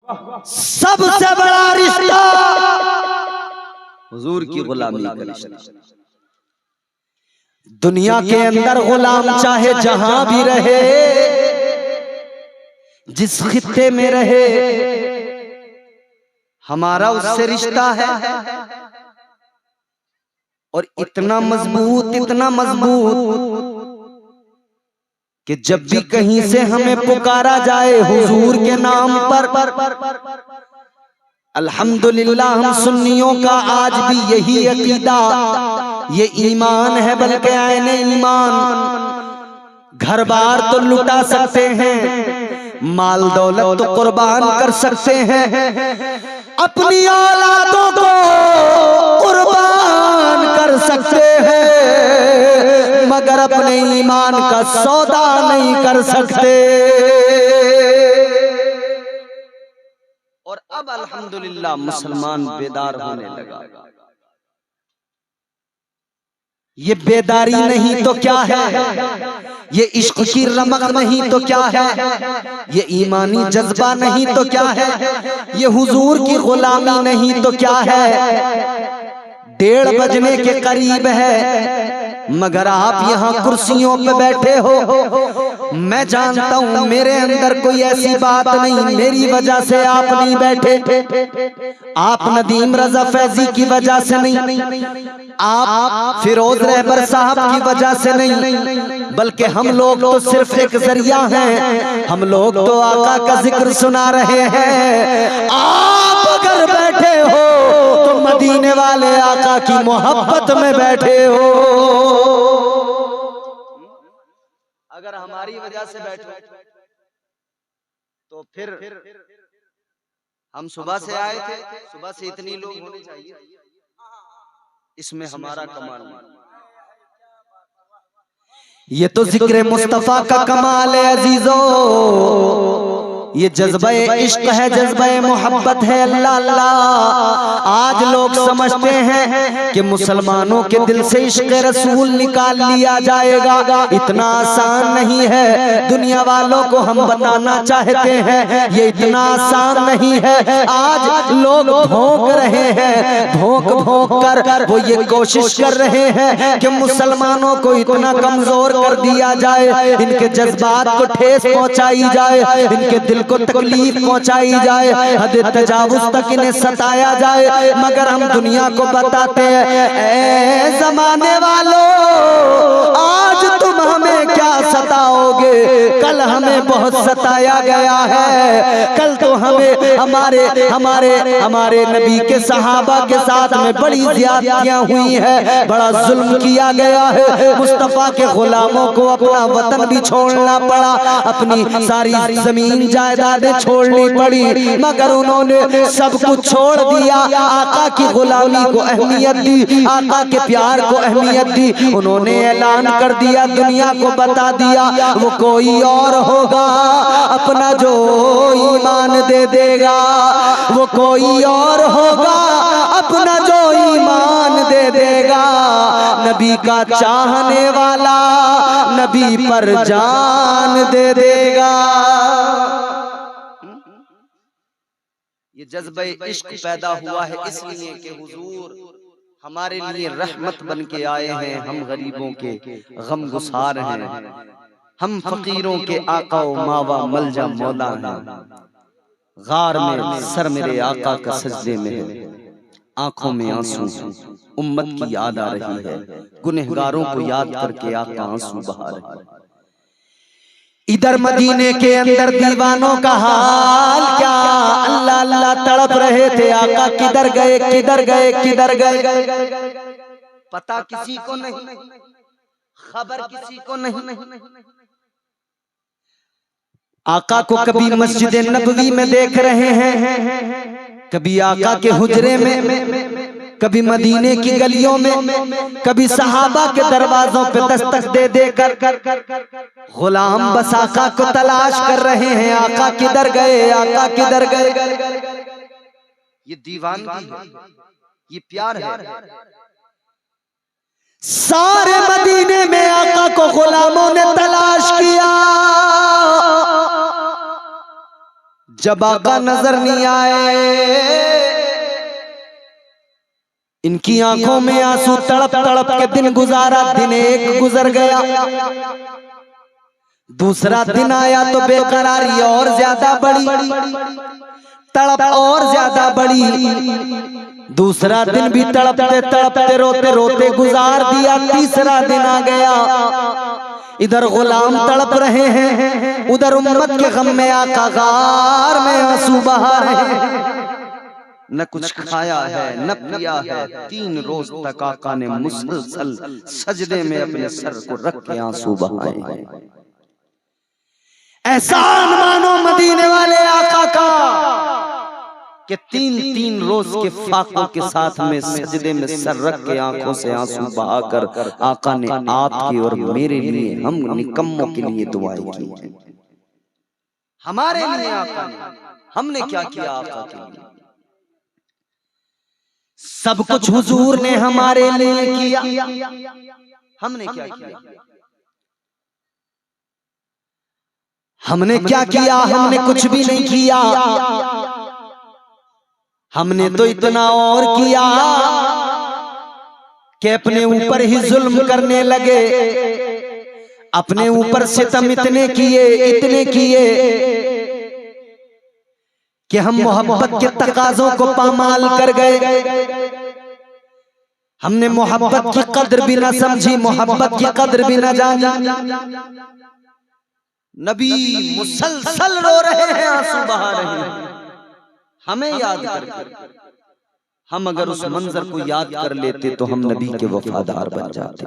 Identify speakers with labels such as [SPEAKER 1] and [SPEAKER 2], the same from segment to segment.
[SPEAKER 1] सबसे बड़ा रिश्ता हुजूर की गुलामी का रिश्ता। दुनिया के अंदर गुलाम चाहे जहां भी रहे, जिस खित्ते में रहे, हमारा उससे रिश्ता है। और इतना मजबूत, इतना मजबूत कि जब भी कहीं से हमें पुकारा जाए हुजूर के नाम पर, अल्हम्दुलिल्लाह हम सुन्नियों का आज भी यही अकीदा, ये ईमान है, बल्कि आईने ईमान। घर बार तो लुटा सकते हैं, माल दौलत तो कुर्बान कर सकते हैं, अपनी औलादों को कुर्बान कर सकते हैं, मगर अपने ईमान का सौदा नहीं कर सकते। और अब अल्हम्दुलिल्लाह मुसलमान बेदार होने लगा। ये बेदारी नहीं तो क्या है, ये इश्क की रमक नहीं तो क्या है, ये ईमानी जज्बा नहीं तो क्या है, ये हुजूर की गुलामी नहीं तो क्या है। 1:30 बजने के करीब है, मगर आप यहाँ कुर्सियों पे बैठे हो। मैं जानता हूँ मेरे अंदर कोई ऐसी बात नहीं मेरी वजह से आप नहीं बैठे, आप नदीम रजा फैजी की वजह से नहीं, आप फिरोज रहबर साहब की वजह से नहीं, बल्कि हम लोग तो सिर्फ एक जरिया हैं। हम लोग तो आका का जिक्र सुना रहे हैं। आप अगर बैठे हो तो मदीने वाले आका की मोहब्बत में बैठे हो। अगर हमारी वजह से बैठो तो फिर हम सुबह से आए थे, सुबह से इतनी लोग होने चाहिए, इसमें हमारा कमाल नहीं। ये तो जिक्र मुस्तफा का कमाल है अजीजों, ये जज्बा इश्क है, जज्बा मोहब्बत है। अल्लाह अल्लाह। आज लोग समझते हैं कि मुसलमानों के दिल से इश्क रसूल निकाल लिया जाएगा, इतना आसान नहीं है। दुनिया वालों को हम बताना चाहते हैं ये इतना आसान नहीं है। आज लोग भौंक रहे हैं, भौंक भौंक कर वो ये कोशिश कर रहे हैं कि मुसलमानों को इतना कमजोर कर दिया जाए, इनके जज्बात को ठेस पहुंचाई जाए, इनके दिल को तकलीफ पहुंचाई जाए, हद तजावुज तक इन्हें सताया जाए। मगर हम दुनिया को बताते हैं, ऐ जमाने वालों, आज तुम हमें क्या सताओगे, कल हमें बहुत सताया गया है। कल तो हमें हमारे हमारे हमारे नबी के सहाबा के साथ में बड़ी ज्यादतियां हुई है, बड़ा जुल्म किया गया है। मुस्तफा के गुलामों को अपना वतन भी छोड़ना पड़ा, अपनी सारी जमीन जायदादें छोड़नी पड़ी, मगर उन्होंने सब कुछ छोड़ दिया। आका की गुलामी को अहमियत दी, आका के प्यार को अहमियत दी। उन्होंने ऐलान कर दिया, दुनिया को बता दिया, वो कोई और होगा अपना जो ईमान दे देगा, वो कोई और होगा अपना जो ईमान दे देगा। नबी का चाहने वाला नबी पर जान दे देगा। ये जज्बे इश्क पैदा हुआ है इसलिए कि हुजूर हमारे लिए रहमत बन के आए हैं। हम गरीबों के गम गुसार हैं, हम फकीरों के आका व मावा मलजा मौला हैं। गार में सर मेरे आका का सजदे में है, आंखों में आंसू, उम्मत की याद आ रही है, गुनहगारों को याद करके आका आंसू बहा रहा है। इधर मदीने के अंदर दीवानों का हाल क्या, अल्लाह अल्लाह तड़प रहे थे, आका किधर गए किधर गए किधर गए, पता किसी को नहीं, खबर किसी को नहीं। आका को कभी मस्जिद नबवी में देख रहे हैं, कभी आका के हुजरे में, कभी मदीने की गलियों में, कभी सहाबा के दरवाजों पे दस्तक दे देकर गुलाम बस आका को तलाश कर रहे हैं, आका किधर गए, आका किधर गए। ये दीवानगी है, ये प्यार है। सारे मदीने में आका को गुलामों ने तलाश किया, जब आका नजर नहीं आए, इनकी आंखों में आंसू तड़प तड़प के दिन गुजारा। दिन एक गुजर गया, दूसरा दिन आया तो बेकरारी और ज्यादा बढ़ी, तड़प और ज्यादा बढ़ी। दूसरा दिन भी तड़पते तड़पते रोते रोते गुजार दिया। तीसरा दिन आ गया, इधर गुलाम तड़प रहे हैं, उधर उम्मत के गम में आका गार में आंसू बहा रहे हैं। न कुछ खाया है न पिया है, 3 रोज तक आका ने मुसलसल सजदे में अपने सर को रख के आंसू बहाए हैं। एहसान मानो मदीने वाले आका का कि 3-3 रोज के फाकों के साथ में सजदे में सर रख के आंखों से आंसू बहाकर आका ने आपकी और मेरे लिए, हम निकम्मों के लिए दुआएं की हैं। हमारे लिए आका ने, हमने क्या किया आका के लिए? सब कुछ हुजूर ने हमारे लिए किया, हमने क्या किया? हमने क्या किया? हमने कुछ भी नहीं किया। हमने तो इतना और किया कि अपने ऊपर ही जुल्म करने लगे, अपने ऊपर सितम इतने किए कि हम मोहब्बत के तकाज़ों को पामाल कर गए। हमने मोहब्बत की कद्र भी न समझी, मोहब्बत की कद्र भी न जानी। नबी मुसलसल रो रहे हैं, आंसू बहा रहे हैं, हमें याद करके। हम अगर उस मंजर को याद कर लेते तो हम नबी के वफादार बन जाते।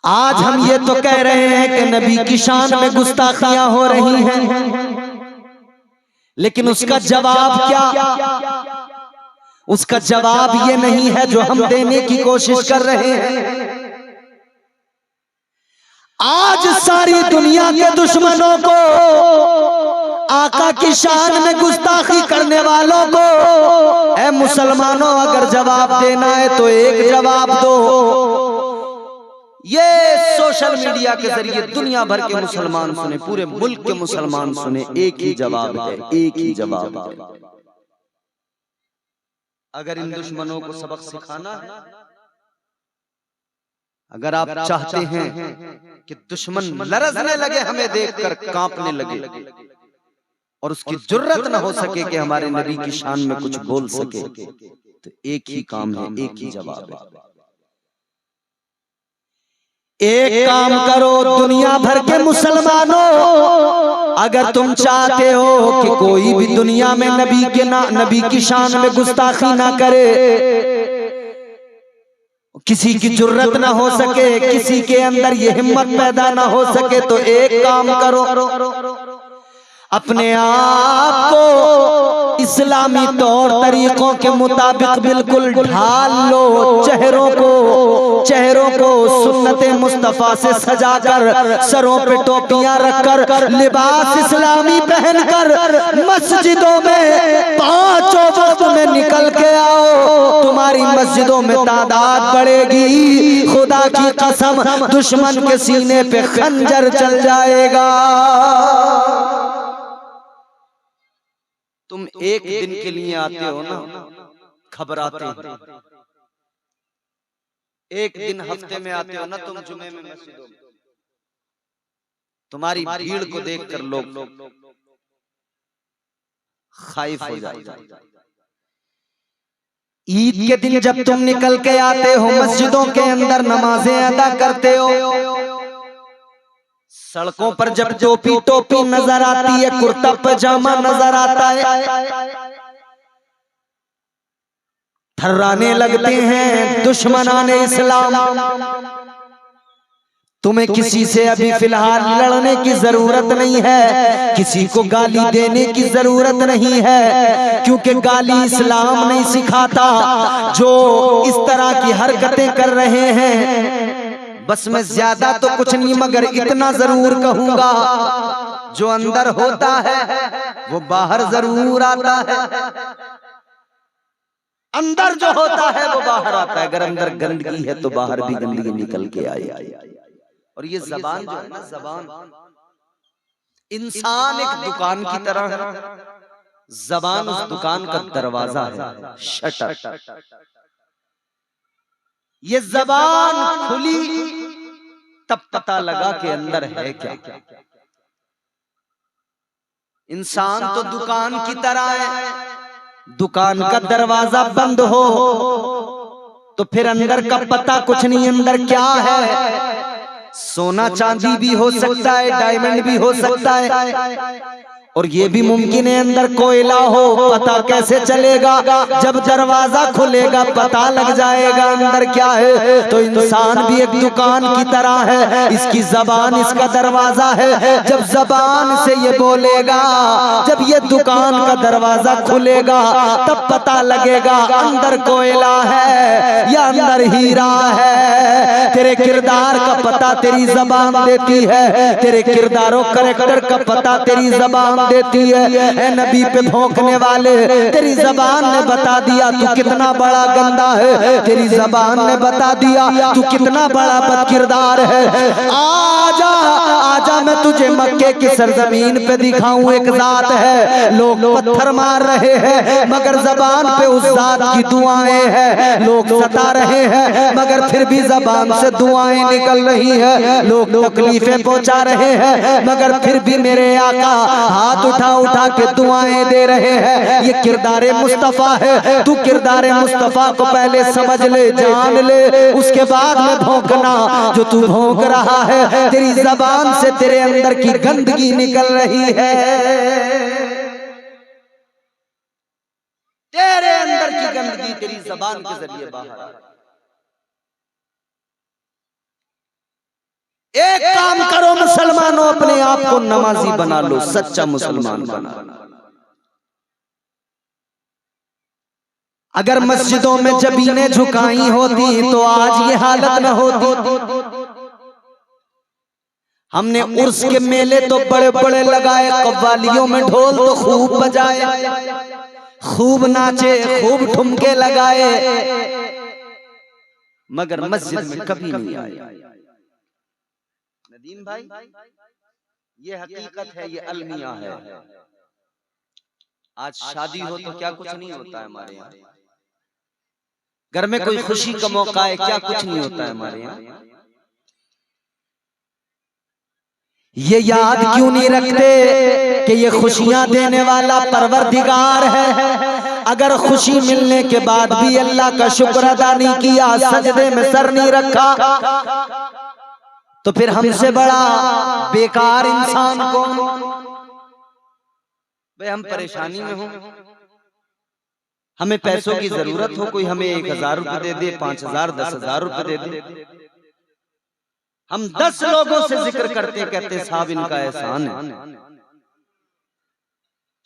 [SPEAKER 1] आज हम ये तो कह रहे हैं कि नबी की शान में गुस्ताखियां हो रही हैं, लेकिन उसका जवाब क्या? उसका जवाब ये नहीं है जो हम देने की कोशिश कर रहे हैं। आज सारी दुनिया के दुश्मनों को, आका की शान में गुस्ताखी करने वालों को, ऐ मुसलमानों अगर जवाब देना है तो एक जवाब दो। ये सोशल मीडिया के जरिए दुनिया भर के मुसलमान सुने, पूरे मुल्क के मुसलमान सुने, एक ही जवाब है, एक ही जवाब है। अगर इन दुश्मनों को सबक सिखाना है, अगर आप चाहते हैं कि दुश्मन लरजने लगे, हमें देखकर कांपने लगे और उसकी जुर्रत न हो सके कि हमारे नबी की शान में कुछ बोल सके, तो एक ही काम है, एक ही जवाब है। एक काम करो दुनिया भर के मुसलमानों, अगर तुम चाहते हो कि कोई भी दुनिया में नबी की शान में गुस्ताखी ना करे, किसी की जुर्रत ना हो सके, किसी के अंदर ये हिम्मत पैदा ना हो सके, तो एक काम करो, अपने आप को इस्लामी तौर तरीकों के मुताबिक बिल्कुल ढाल लो। चेहरों को सुन्नत मुस्तफा से सजाकर, सरों पे टोपियां रखकर, लिबास इस्लामी पहनकर मस्जिदों में 5 वक्त में निकल के आओ। तुम्हारी मस्जिदों में तादाद बढ़ेगी, खुदा की कसम दुश्मन के सीने पे खंजर चल जाएगा। तुम एक दिन के लिए आते हो ना, घबराते हो। एक दिन हफ्ते में आते हो ना तुम जुमे में मस्जिदों में, तुम्हारी भीड़ को देखकर लोग खाइफ हो जाते हैं। ईद के दिन जब तुम निकल के आते हो, मस्जिदों के अंदर नमाजें अदा करते हो, सड़कों पर जब टोपी नजर आती है, कुर्ता पजामा नजर आता है, थर्राने लगते हैं दुश्मनाने इस्लाम। तुम्हें किसी से अभी फिलहाल लड़ने की जरूरत नहीं है, किसी को गाली देने की जरूरत नहीं है, क्योंकि गाली इस्लाम नहीं सिखाता। जो इस तरह की हरकतें कर रहे हैं, बस मैं ज्यादा तो कुछ नहीं मगर इतना जरूर कहूंगा, जो अंदर होता है वो बाहर जरूर आता है। अंदर जो होता है वो बाहर आता है। अगर अंदर गंदगी है तो बाहर भी गंदगी निकल के आएगी। और ये जबान जो है ना, जबान इंसान एक दुकान की तरह है, जबान उस दुकान का दरवाजा है, शटर। ये जबान खुली तब पता लगा कि अंदर है क्या। इंसान तो दुकान की तरह है, दुकान का दरवाजा बंद हो तो फिर अंदर का पता कुछ नहीं, अंदर क्या है। सोना चांदी भी हो सकता है, डायमंड भी हो सकता है, और ये भी मुमकिन है अंदर कोयला हो। पता कैसे चलेगा? जब दरवाजा खुलेगा पता लग जाएगा अंदर क्या है। तो इंसान भी एक दुकान की तरह है, इसकी जबान इसका दरवाजा है। जब जबान से ये बोलेगा, जब ये दुकान का दरवाजा खुलेगा तब पता लगेगा अंदर कोयला है या अंदर हीरा है। तेरे किरदार का पता तेरी जबान देती है, तेरे किरदारों कैरेक्टर का पता तेरी जबान देती है। ए नबी पे भौंकने वाले, तेरी जबान ने बता दिया तू कितना बड़ा गंदा है, तेरी जबान ने बता दिया तू कितना बड़ा बदकिरदार है। आजा आजा मैं तुझे मक्के की सरजमीन पे दिखाऊं एक जात है। लोग पत्थर मार रहे हैं मगर जबान पे उस जात की दुआएं हैं। लोग सता रहे हैं मगर फिर भी जबान से दुआएं निकल रही है। लोग तकलीफें पहुंचा रहे हैं मगर फिर भी मेरे आका हाथ उठा उठा के दुआएं दे रहे हैं। ये किरदारे मुस्तफा है। तू किरदारे मुस्तफा को पहले समझ ले, जान ले, उसके बाद में भौंकना। जो तू भौंक रहा है तेरी जबान से तेरे अंदर की गंदगी निकल रही है, तेरे अंदर की गंदगी तेरी जबान के जरिए बाहर। एक काम करो मुसलमानों, अपने आप को नमाजी बना लो, सच्चा मुसलमान बना। अगर मस्जिदों में जबीनें झुकाई होती तो आज ये हालत न होती। हमने उर्स के मेले तो बड़े बड़े लगाए, कव्वालियों में ढोल तो खूब बजाए, खूब नाचे, खूब ठुमके लगाए, मगर मस्जिद में कभी नहीं आए। नदीम भाई, ये हकीकत है, ये अलमिया है। आज शादी हो तो क्या कुछ नहीं होता है हमारे यहाँ। घर में कोई खुशी का मौका है, क्या कुछ नहीं होता है हमारे यहाँ। ये याद क्यों नहीं रखते कि ये खुशियां देने वाला परवरदिगार है। अगर खुशी मिलने के बाद भी अल्लाह का शुक्र अदा नहीं किया, सजदे में सर नहीं रखा, तो फिर हमसे बड़ा बेकार इंसान कौन। भाई हम परेशानी में हो, हमें पैसों की जरूरत हो, कोई हमें 1000 रुपए दे दे, 5000, 10,000 रुपए दे दे, हम 10 लोगों से जिक्र करते कहते साहब इनका एहसान है,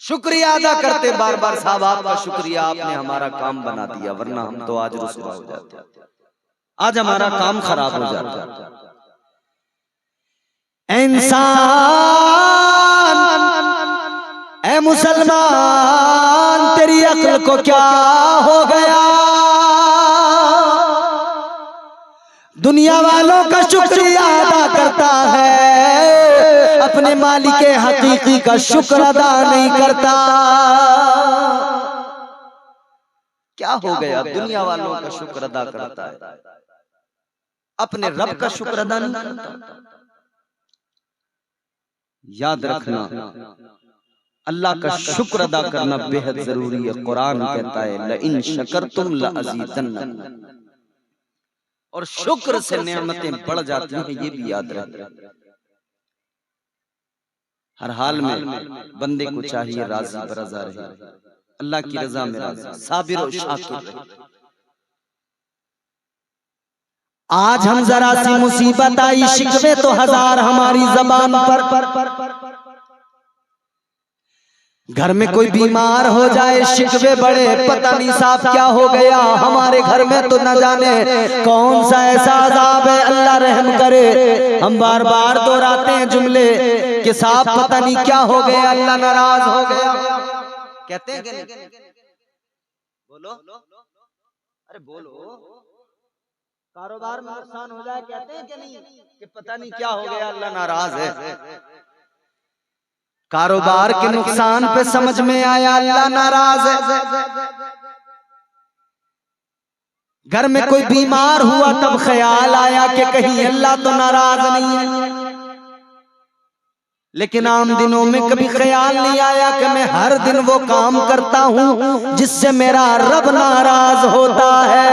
[SPEAKER 1] शुक्रिया अदा करते बार बार, साहब आपका शुक्रिया, आपने हमारा काम बना दिया, वरना हम तो आज रुसवा हो जाते, आज हमारा काम खराब हो जाता। इंसान, ऐ मुसलमान, तेरी अक्ल को क्या हो गया? दुनिया वालों का शुक्रिया अदा करता है, अपने मालिक हकीकी का शुक्र अदा नहीं करता। क्या हो गया? दुनिया वालों का शुक्र अदा करता है, अपने रब का शुक्र अदा नहीं करता। याद रखना, अल्लाह का शुक्र अदा करना बेहद जरूरी है। कुरान कहता है लइन शकरतुम लअज़ीदन्नकुम, और शुक्र से नेमतें बढ़ जाती हैं, ये भी याद रखना। हर हाल में बंदे को चाहिए राज़ी बरज़ा रहे, अल्लाह की रज़ा में राज़ी, साबिर और शाकिर रहे। आज हम जरा सी मुसीबत आई, शिकवे तो 1000 हमारी जबान पर। घर में कोई बीमार हो जाए, शिकवे बड़े, पता नहीं साहब क्या हो गया हमारे घर में, तो न जाने कौन सा ऐसा अज़ाब है, अल्लाह रहम करे। हम बार बार दोहराते हैं जुमले कि साहब पता नहीं क्या हो गया, अल्लाह नाराज हो गया। कहते हैं कि नहीं? बोलो, अरे बोलो, कारोबार में नुकसान हो जाए कहते हैं कि नहीं कि पता नहीं क्या हो गया, अल्लाह नाराज है। कारोबार के नुकसान पे समझ में आया अल्लाह नाराज है। घर में कोई बीमार हुआ तब ख्याल आया कि कहीं अल्लाह तो नाराज नहीं है। लेकिन आम दिनों में कभी ख्याल नहीं आया कि मैं हर दिन वो काम करता हूं जिससे मेरा रब नाराज होता है।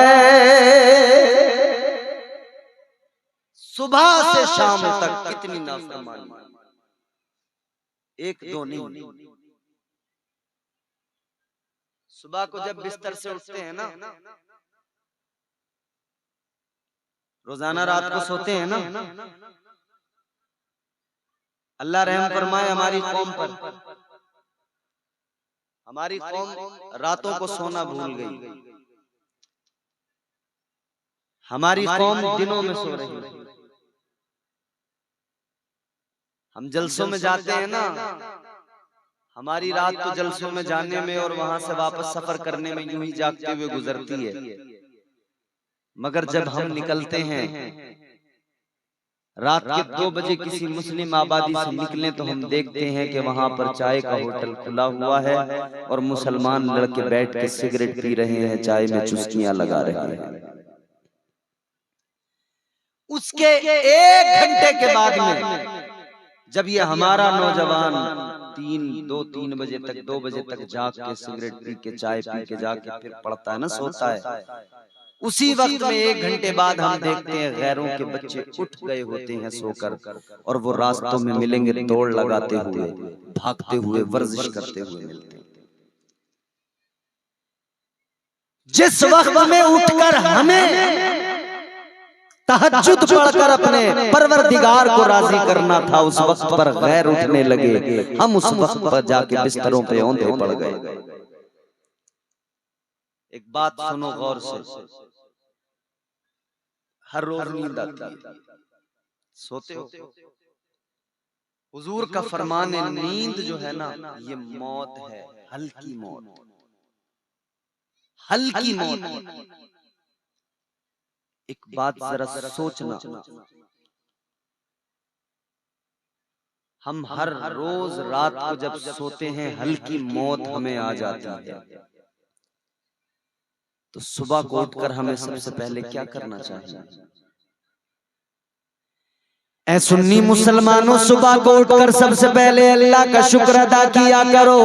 [SPEAKER 1] सुबह से शाम तक कितनी नाफरमानी, एक दो नहीं। सुबह को जब बिस्तर से उठते हैं ना, रोजाना रात को सोते हैं ना, अल्लाह रहम फरमाए हमारी कौम पर। हमारी कौम रातों को सोना भूल गई, हमारी कौम दिनों में सो रही है। हम जलसों में जाते हैं ना, हमारी रात तो जलसों में जाने में और वहां से वापस सफर करने में यूं ही जागते हुए गुजरती है। मगर जब हम निकलते हैं रात के 2 बजे किसी मुस्लिम आबादी से निकले तो हम देखते हैं कि वहां पर चाय का होटल खुला हुआ है और मुसलमान लड़के बैठ के सिगरेट पी रहे हैं, चाय में चुस्कियां लगा रहे हैं। उसके 1 घंटे के बाद में जब ये हमारा नौजवान 2-3 बजे तक 2 बजे तक जाग के सिगरेट पी के चाय पी के जाके फिर पड़ता है ना, सोता है, उसी वक्त में 1 घंटे बाद हम देखते हैं गैरों के बच्चे उठ गए होते हैं सोकर और वो रास्तों में मिलेंगे दौड़ लगाते हुए, भागते हुए, वर्जिश करते हुए मिलते हैं। जिस वक्त में उठकर हमें तहज्जुद पढ़कर अपने परवरदिगार को राजी करना था, उस वक्त पर गैर उठने लगे। हम उस वक्त पर जाके बिस्तरों पे औंधे पड़ गए। एक बात सुनो गौर से, हर रोज नींद आती है, सोते हो। हुजूर का फरमान है नींद जो है ना ये मौत है, हल्की मौत, हल्की मौत। एक बात जरा सोचना, हम हर रोज रात को जब सोते हैं हल्की मौत हमें आ जाती है, तो सुबह को उठकर हमें सबसे पहले क्या करना चाहिए? ऐ सुन्नी मुसलमानों, सुबह को उठकर सबसे पहले अल्लाह का शुक्र अदा किया करो,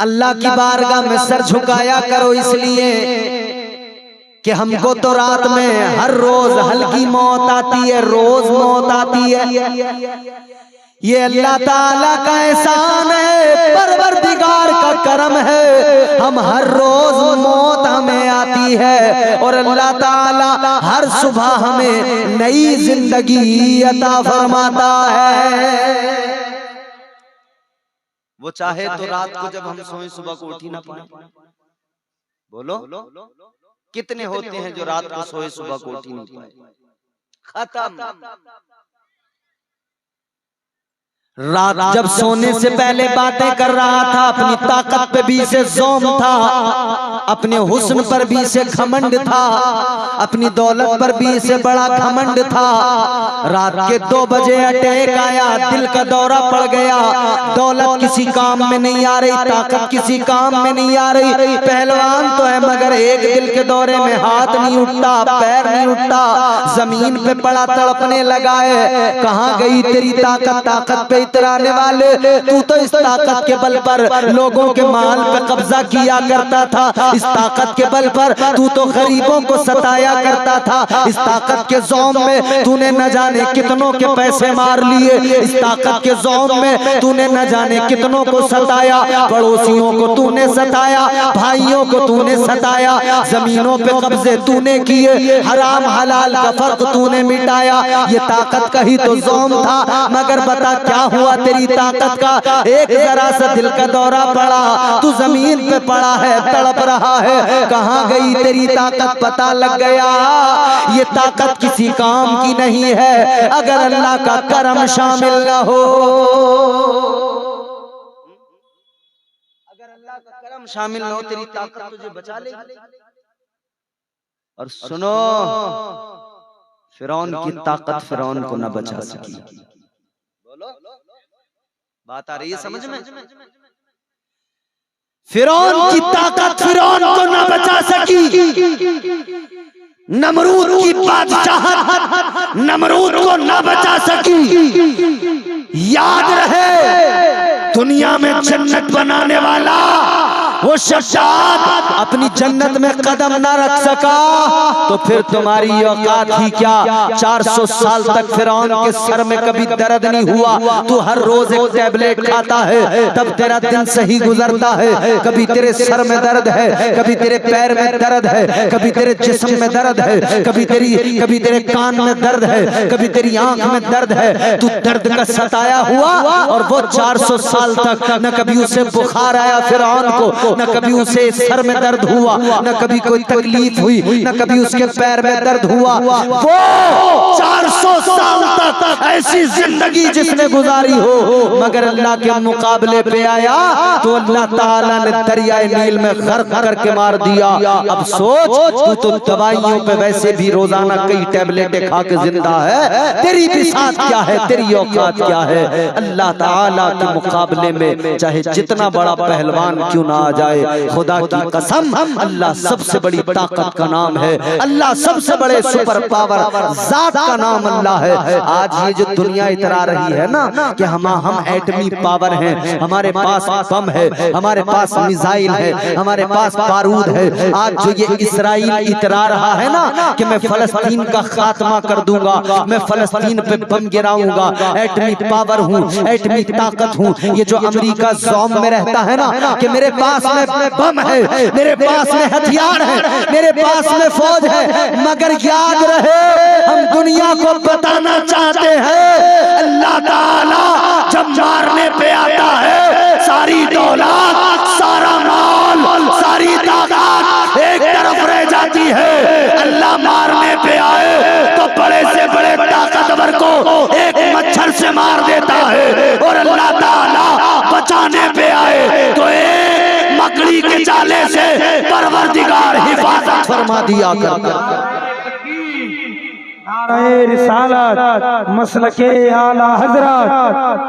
[SPEAKER 1] अल्लाह की बारगाह में सर झुकाया करो, इसलिए कि हमको तो रात में हर रोज हल्की मौत आती है, रोज मौत आती है। ये अल्लाह ताला का एहसान है, परवरदिगार का करम है, हम हर रोज मौत हमें आती है और अल्लाह ताला हर सुबह हमें नई जिंदगी अता फरमाता है। वो चाहे तो रात को जब हम सोए सुबह को उठ ही ना पाए। बोलो कितने होते हैं जो रात को सोए सुबह को उठ ही नहीं पाए? खत्म। रात जब सोने से पहले बातें कर रहा था, अपनी ताकत पे भी से ज़ौम था, अपने हुस्न पर भी से घमंड था, अपनी दौलत पर भी से बड़ा घमंड था। रात के 2 बजे अटैक आया, दिल का दौरा पड़ गया, दौलत किसी काम में नहीं आ रही, ताकत किसी काम में नहीं आ रही, पहलवान तो है मगर एक दिल के दौरे में हाथ नहीं उठता, पैर नहीं उठता, जमीन पे पड़ा तड़पने लगा है। कहाँ गई तेरी ताकत? ताकत पे इतराने वाले, तू तो इस ताकत के बल पर लोगों के माल पे कब्जा किया करता था, इस ताकत के बल पर तू तो गरीबों को सताया करता था, इस ताकत के ज़ौम में तूने न जाने कितनों के पैसे मार लिए, इस ताकत के ज़ौम में तूने न जाने कितनों को सताया, पड़ोसियों को तूने सताया, भाइयों को तूने सताया, जमीनों पे कब्जे तूने किए, हराम हलाल का फर्क तूने मिटाया। ये ताकत का ही तो ज़ौम था, मगर बता क्या हुआ तेरी ताकत का? एक जरा सा दिल का दौरा पड़ा, तू जमीन पे पड़ा है, तड़प रहा है, कहाँ गई तेरी ताकत? पता लग गया ये ताकत किसी काम की नहीं है अगर अल्लाह का करम शामिल न हो। अगर अल्लाह का करम शामिल न हो तेरी ताकत तुझे बचा लेगी। और सुनो, फिरौन की ताकत फिरौन को न बचा सकी। बोलो बात आ रही है समझ में? फिरौन की ताकत फिरौन को न बचा सकी, नमरूद की बादशाहत नमरूद को न बचा सकी। याद रहे, दुनिया में जन्नत बनाने वाला वो शद्दाद अपनी जन्नत में कदम ना रख सका तो फिर तुम्हारी औकात ही क्या। 400 साल तक फिरौन के सर में कभी दर्द नहीं हुआ। तू हर रोज एक टैबलेट खाता है तब तेरा दिन सही गुजरता है। कभी तेरे सर में दर्द है, कभी तेरे पैर में दर्द है, कभी तेरे जिस्म में दर्द है, कभी तेरे कान में दर्द है, कभी तेरी आंख में दर्द है। तू दर्द का सताया हुआ और वो 400 साल तक न कभी उसे बुखार आया फिरौन को, न कभी उसे सर में दर्द हुआ, न कभी कोई तकलीफ हुई, न कभी उसके पैर में दर्द हुआ। वो 400 साल तक ऐसी जिंदगी जिसने गुजारी हो, मगर अल्लाह के मुकाबले पे आया तो अल्लाह ताला ने दरियाए नील में गर्क करके मार दिया। अब सोच, तू तो दवाइयों पे वैसे भी रोजाना कई टैबलेटें खा के जिंदा है, तेरी भी साथ क्या है, तेरी औकात क्या है। अल्लाह ताला के मुकाबले में चाहे जितना बड़ा पहलवान क्यों ना आ जाए, खुदा की कसम अल्लाह सबसे बड़ी ताकत का नाम है, अल्लाह सबसे बड़े सुपर पावर जात का नाम अल्लाह है। आज ये जो दुनिया इतरा रही है ना कि हम एटमी पावर हैं, हमारे पास बम है, हमारे पास मिसाइल है, हमारे पास बारूद है। आज जो ये इस्राइल इतरा रहा है ना कि मैं फलस्तीन का खात्मा कर दूंगा, मैं फलस्तीन पे बम गिराऊंगा, एटमी पावर हूँ, एटमी ताकत हूँ। ये जो अमेरिका ज़ौम में रहता है ना कि मेरे पास में बम है, मेरे पास में हथियार है, मेरे पास में फौज है, मगर याद रहे हम दुनिया को बताना चाहते हैं अल्लाह ताला जब मारने पे आता है सारी दौलत, सारा माल, सारी ताकत एक तरफ रह जाती है। अल्लाह मारने पे आए तो बड़े से बड़े ताकतवर को एक मच्छर से मार देता है, और अल्लाह ताला बचाने पे आए तो एक मकड़ी के जाले से परवरदिगार हिफाजत फरमा दिया करता।
[SPEAKER 2] रिसालत मसलके आला हजरत,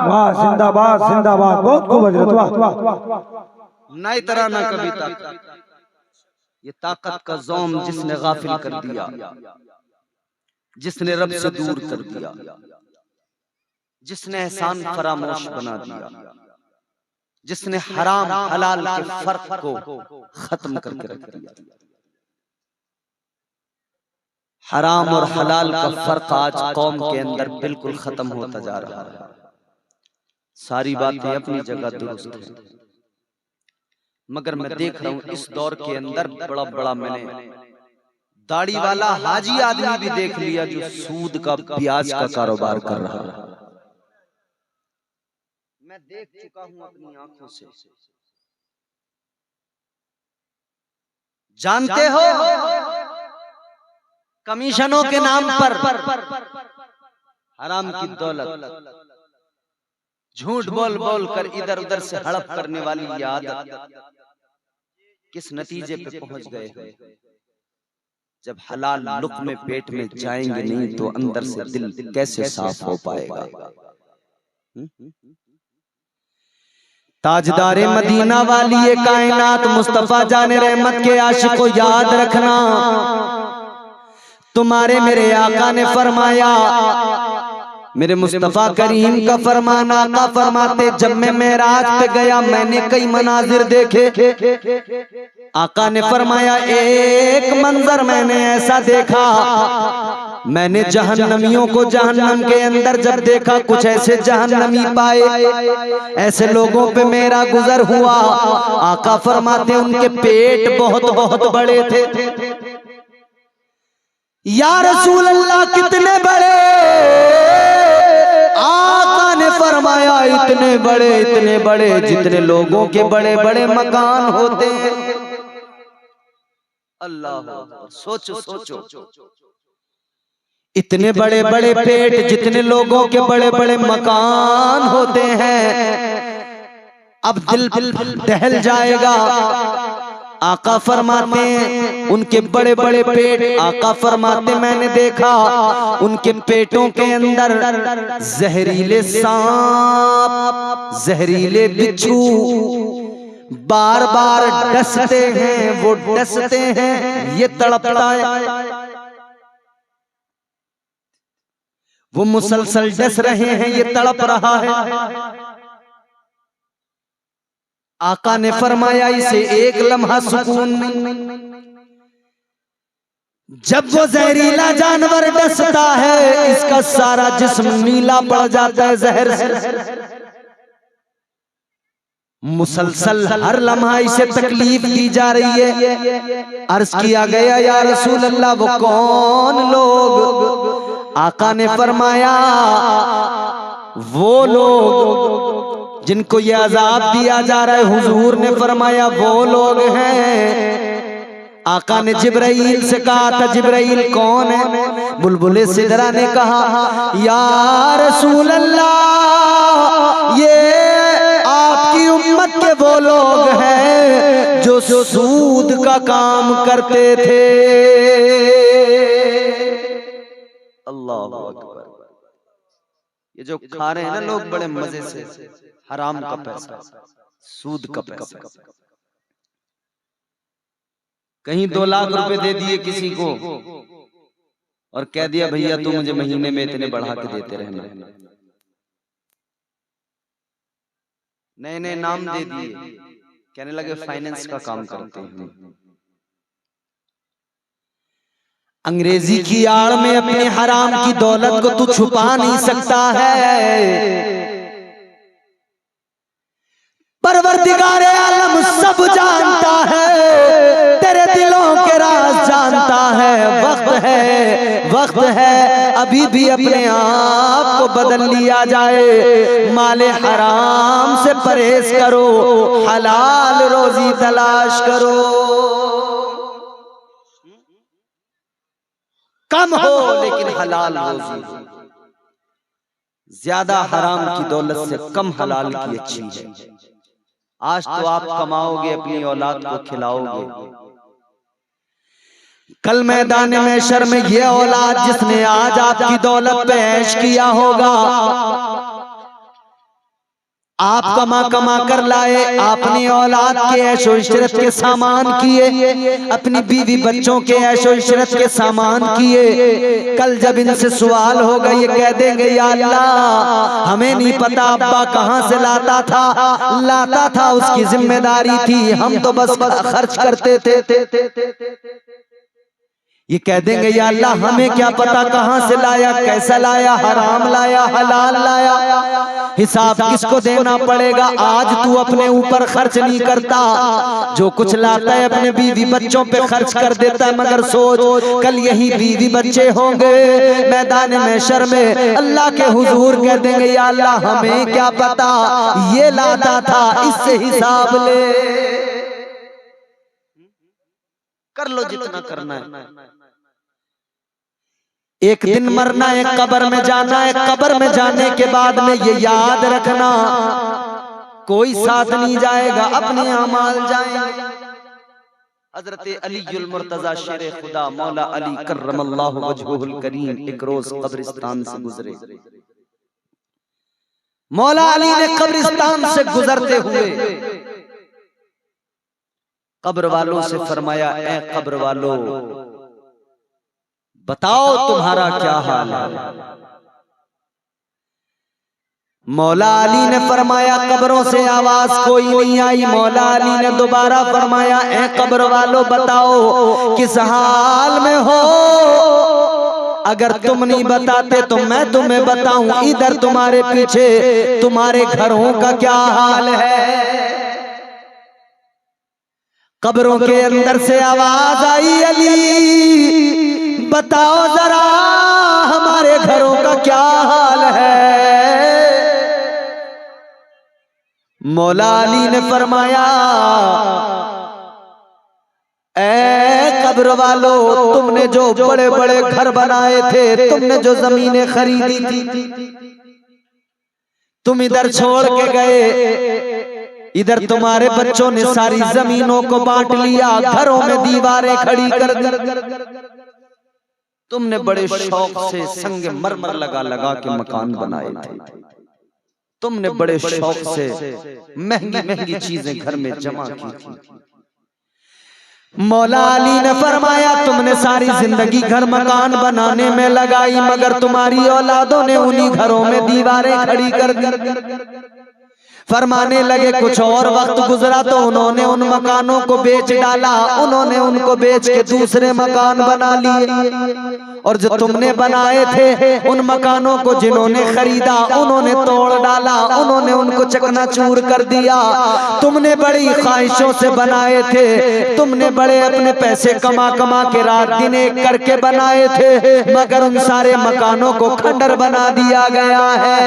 [SPEAKER 2] वाह जिंदाबाद जिंदाबाद, बहुत खूब हजरत, वाह।
[SPEAKER 1] ना इतरा ना कभी ताकत, ये ताकत का ज़ौम जिसने गाफिल कर दिया, जिसने रब से दूर कर दिया, जिसने एहसान फरामोश बना दिया, जिसने हराम हलाल के फर्क को खत्म करके रख दिया। हराम और हलाल का फर्क आज कौम के अंदर बिल्कुल खत्म होता जा रहा है। सारी बातें अपनी जगह दुरुस्त हैं, मगर मैं देख रहा हूं इस दौर के अंदर बड़ा बड़ा मैंने दाढ़ी वाला हाजी आदमी भी देख लिया जो सूद का ब्याज का कारोबार कर रहा है। मैं देख चुका हूं अपनी आंखों से। जानते हो कमीशनों के नाम पर हराम की दौलत, झूठ बोल बोल कर इधर उधर से हड़प करने वाली ये आदत किस नतीजे पे पहुंच गए हैं। जब हलाल लुक़्मे पेट में जाएंगे नहीं तो अंदर से दिल कैसे साफ हो पाएगा। ताजदारे मदीना वाली ये कायनात मुस्तफा जाने रहमत के आशिक को याद रखना, तुम्हारे मेरे आका ने फरमाया, मेरे मुस्तफा करीम का फरमाना, आका फरमाते जब मैं मेराज पे गया मैंने कई मनाजिर देखे। आका ने फरमाया एक मंजर मैंने ऐसा देखा, मैंने जहन्नमियों को जहन्नम के अंदर जब देखा कुछ ऐसे जहन्नमी पाए, ऐसे लोगों पे मेरा गुजर हुआ। आका फरमाते उनके पेट बहुत बहुत बड़े थे। या रसूल अल्लाह कितने बड़े? आका ने फरमाया इतने बड़े जितने लोगों के बड़े बड़े मकान होते हैं। अल्लाह, सोचो सोचो, इतने बड़े बड़े पेट जितने लोगों के बड़े बड़े मकान होते हैं। अब दिल दहल जाएगा, आका फरमाते हैं उनके बड़े बड़े पेट, आका फरमाते मैंने देखा उनके पेटों के अंदर जहरीले सांप, जहरीले बिच्छू बार बार डसते हैं, वो डसते हैं, ये तड़पता है, वो मुसलसल डस रहे हैं, ये तड़प रहा है। आका ने फरमाया इसे एक लम्हा सुकून नहीं। जब वो जहरीला जानवर डसता है इसका सारा जिस्म नीला पड़ जाता है जहर से। मुसलसल हर लम्हा इसे तकलीफ दी जा रही है। अर्ज किया गया या रसूल अल्लाह वो कौन लोग? आका ने फरमाया वो लोग जिनको ये अजाब दिया जा रहा है। हुजूर ने फरमाया वो लोग हैं। आका ने जिब्राइल से कहा था जिब्राइल कौन है? बुलबुले सिदरा ने कहा या रसूल अल्लाह ये आपकी उम्मत के वो लोग हैं जो सूद का काम करते थे। अल्लाह अकबर। ये जो खा रहे हैं ना लोग बड़े मजे से, हराम का पैसा, सूद का पैसा। कहीं 2 लाख रुपए दे दिए किसी को और कह दिया भैया तू मुझे महीने में इतने बढ़ा के देते रहना। नए नए नाम दे दिए, कहने लगे फाइनेंस का काम करते हैं। अंग्रेजी की आड़ में अपने हराम की दौलत को तू छुपा नहीं सकता है। परवरदिगार आलम सब जानता है, तेरे दिलों के राज जानता है। वक्त है अभी भी अपने आप को बदल लिया जाए। माले हराम से परहेज करो, हलाल रोजी तलाश करो। कम हो लेकिन हलाल रोजी, ज्यादा हराम की दौलत से कम हलाल की अच्छी है। आज तो आप कमाओगे, अपनी औलाद को खिलाओगे, कल मैदान महशर में ये औलाद जिसने आज आपकी दौलत पे ऐश किया होगा, आप कमा कमा कर लाए, आपने औलाद के ऐशो इशरत के सामान किए, अपनी बीवी बच्चों के ऐशो इशरत के सामान किए। कल जब इनसे सवाल होगा ये कह देंगे या अल्लाह हमें नहीं पता अब्बा कहां से लाता था, उसकी जिम्मेदारी थी, हम तो बस खर्च करते थे। ये कह देंगे या अल्लाह हमें क्या पता कहां से लाया, कैसा लाया, हराम लाया, हलाल लाया, हिसाब किसको देना पड़ेगा। आज तू अपने ऊपर खर्च नहीं करता, जो कुछ लाता है अपने बीवी बच्चों पे खर्च कर देता है। मगर सोच कल यही बीवी बच्चे होंगे मैदान महशर में, अल्लाह के हुजूर कह देंगे या अल्लाह हमें क्या पता ये लाता था, इससे हिसाब ले। कर लो जितना करना है। एक दिन मरना है, कब्र में जाना है, कब्र में जाने के बाद में ये याद रखना कोई साथ नहीं जाएगा, अपने अमाल जाएंगे। हजरत अलीउल मुर्तजा शेर खुदा मौला अली कर्रमल्लाहु वजहुल करीम एक रोज कब्रिस्तान से गुजरे। मौला अली ने कब्रिस्तान से गुजरते हुए कब्र वालों से फरमाया ए कब्र वालों बताओ तुम्हारा क्या हाल है। मौला अली ने फरमाया कब्रों से आवाज कोई नहीं आई। मौला अली ने दोबारा फरमाया ए कब्र वालों बताओ किस हाल में हो, अगर तुम नहीं बताते तो मैं तुम्हें बताऊं इधर तुम्हारे पीछे तुम्हारे घरों का क्या हाल है। कब्रों के अंदर से आवाज आई अली बताओ जरा हमारे घरों का क्या हाल है। मौला अली ने फरमाया ए कब्र वालों तुमने जो बड़े बड़े घर बनाए थे, तुमने जो जमीनें खरीदी थी, तुम इधर छोड़ के गए, इधर तुम्हारे बच्चों ने सारी जमीनों को बांट लिया, घरों में दीवारें खड़ी कर दी। तुमने बड़े शौक से संग मरमर लगा लगा के मकान बनाए थे। तुमने बड़े शौक से महंगी महंगी चीजें घर में जमा की थी। मौला अली ने फरमाया तुमने सारी जिंदगी घर मकान बनाने में लगाई, मगर तुम्हारी औलादों ने उन्हीं घरों में दीवारें खड़ी कर दी। फरमाने लगे कुछ और वक्त गुजरा तो उन्होंने उन मकानों को बेच डाला, उन्होंने उनको बेच के दूसरे मकान बना लिए, और जो तुमने बनाए थे उन मकानों को जिन्होंने खरीदा उन्होंने तोड़ डाला, उन्होंने उनको चकनाचूर कर दिया। तुमने बड़ी ख्वाहिशों से बनाए थे, तुमने बड़े अपने पैसे कमा कमा के रात दिन एक करके बनाए थे, मगर उन सारे मकानों को खंडर बना दिया गया है।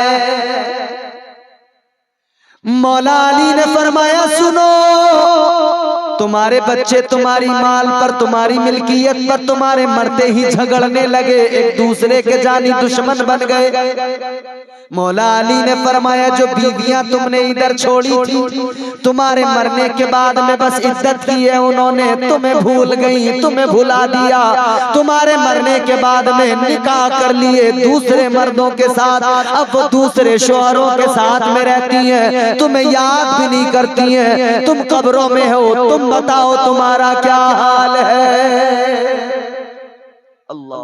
[SPEAKER 1] मौला अली ने फरमाया सुनो, तुम्हारे बच्चे तुम्हारी माल पर, तुम्हारी मिल्कियत पर तुम्हारे मरते ही झगड़ने लगे, एक दूसरे के जानी दुश्मन बन गए। मौला अली ने फरमाया जो बीवियां तुमने इधर छोड़ी थी, तुम्हारे मरने के बाद में बस इज्जत की है उन्होंने, तुम्हें भूल गई, तुम्हें भुला दिया। तुम्हारे मरने के बाद में निकाह कर लिए दूसरे मर्दों के साथ, अब वो दूसरे शोहरों के साथ में रहती हैं, तुम्हें याद भी नहीं करती हैं, तुम कब्रों में हो, तुम बताओ तुम्हारा क्या हाल है। अल्लाह।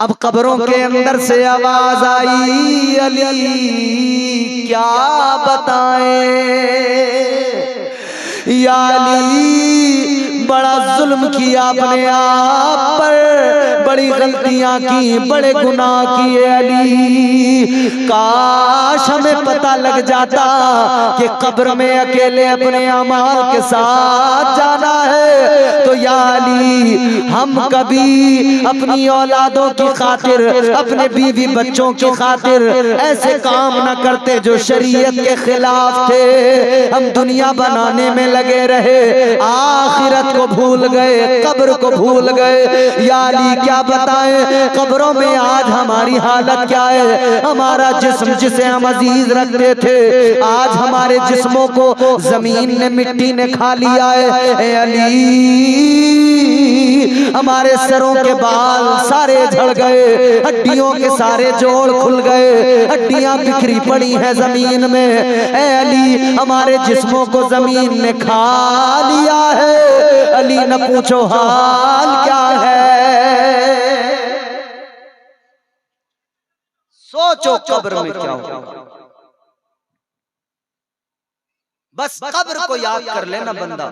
[SPEAKER 1] अब कब्रों के अंदर से आवाज आई, अली क्या बताएं या अली, बड़ा जुल्म किया अपने आप पर, बड़ी गलतियां की, बड़े गुनाह किए अली। काश हमें पता लग जाता कि कब्र में अकेले अपने अमाल के साथ जाना है, तो या अली हम कभी अपनी औलादों की खातिर, अपने बीवी बच्चों की खातिर ऐसे काम न करते जो शरीयत के खिलाफ थे। हम दुनिया बनाने में लगे रहे, आखिरत को भूल गए, कब्र को भूल गए। या अली क्या बताएं कब्रों में आज हमारी हालत क्या है। हमारा जिस्म जिसे हम अजीज रखते थे, आज हमारे जिस्मों को जमीन ने, मिट्टी ने खा लिया है। ए अली हमारे सरों के बाल सारे झड़ गए, हड्डियों के सारे जोड़ खुल गए, हड्डियां बिखरी पड़ी हैं जमीन में। ए अली हमारे जिस्मों को जमीन ने खा लिया है। अली न पूछो हाल क्या है। सोचो कब्र में क्या होगा। बस कब्र को याद कर लेना बंदा,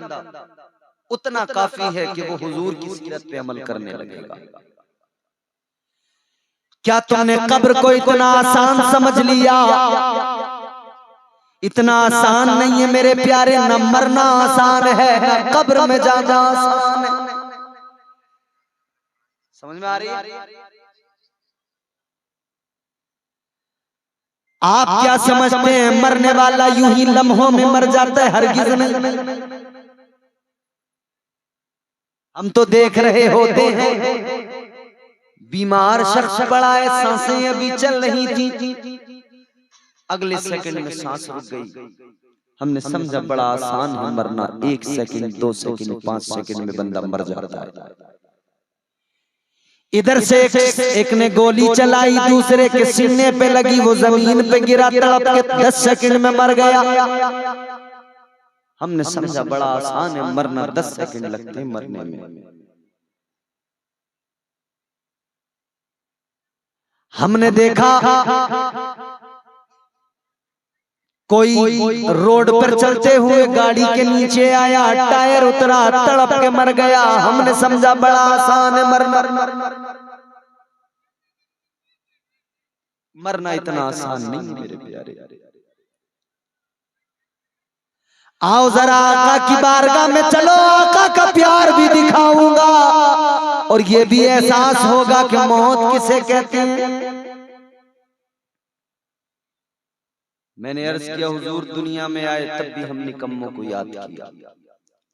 [SPEAKER 1] उतना काफी है कि वो हुजूर की सीरत पे अमल करने लगेगा। क्या तुमने कब्र को इतना आसान समझ लिया? इतना आसान नहीं है मेरे प्यारे, न मरना आसान है, न कब्र में जाना आसान है। समझ में आ रही है? आप क्या समझते हैं मरने वाला यूं ही लम्हों में मर जाता है? हरगिज नहीं। हम तो देख रहे होते हैं बीमार शख्स पड़ा है, सांसें अभी चल रही थी, अगले सेकंड में सांस रुक गई। हमने समझा बड़ा आसान है मरना, 1 सेकंड 2 सेकंड 5 सेकंड में बंदा मर जाता है। इधर से एक ने गोली चलाई, दूसरे के सीने पे लगी, वो जमीन पे गिरा, तड़प के 10 सेकंड में मर गया। हमने समझा बड़ा आसान है मरना, 10 सेकंड लगते हैं मरने में। हमने देखा कोई रोड पर चलते हुए गाड़ी के नीचे आया, टायर उतरा, तड़प के मर गया। हमने समझा बड़ा आसान है मरना। मरना इतना आसान नहीं है मेरे प्यारे। आओ जरा आका की बारगाह में चलो, आका का प्यार भी दिखाऊंगा और ये भी एहसास होगा कि मौत किसे कहते हैं। मैंने अर्ज किया हुजूर दुनिया में आए तब भी हम निकम्मों को याद किया,